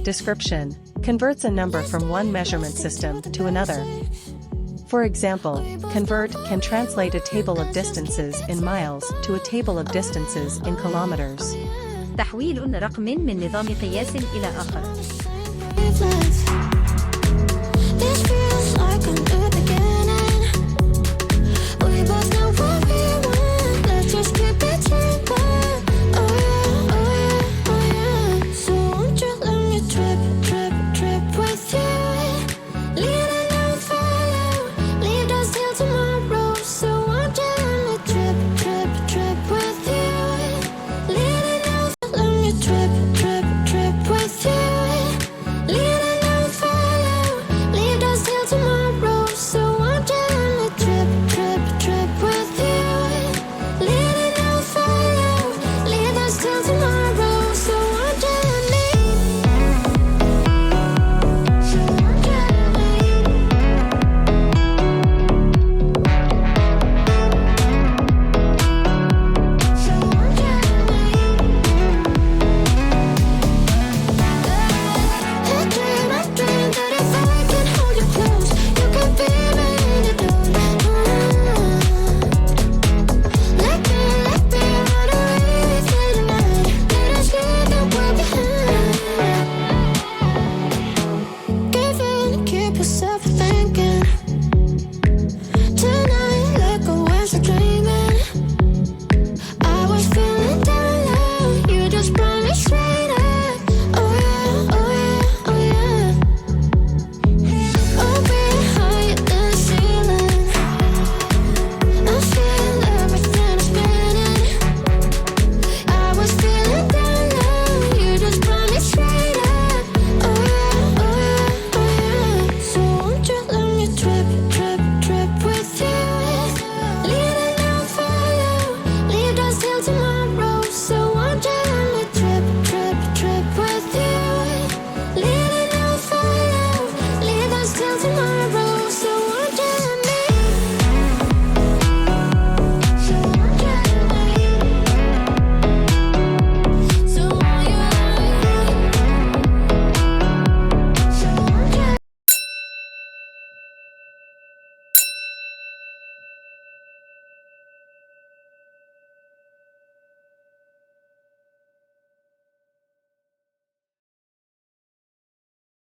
Description converts a number from one measurement system to another. For example, convert can translate a table of distances in miles to a table of distances in kilometers. تحويل رقم من نظام قياس إلى آخر.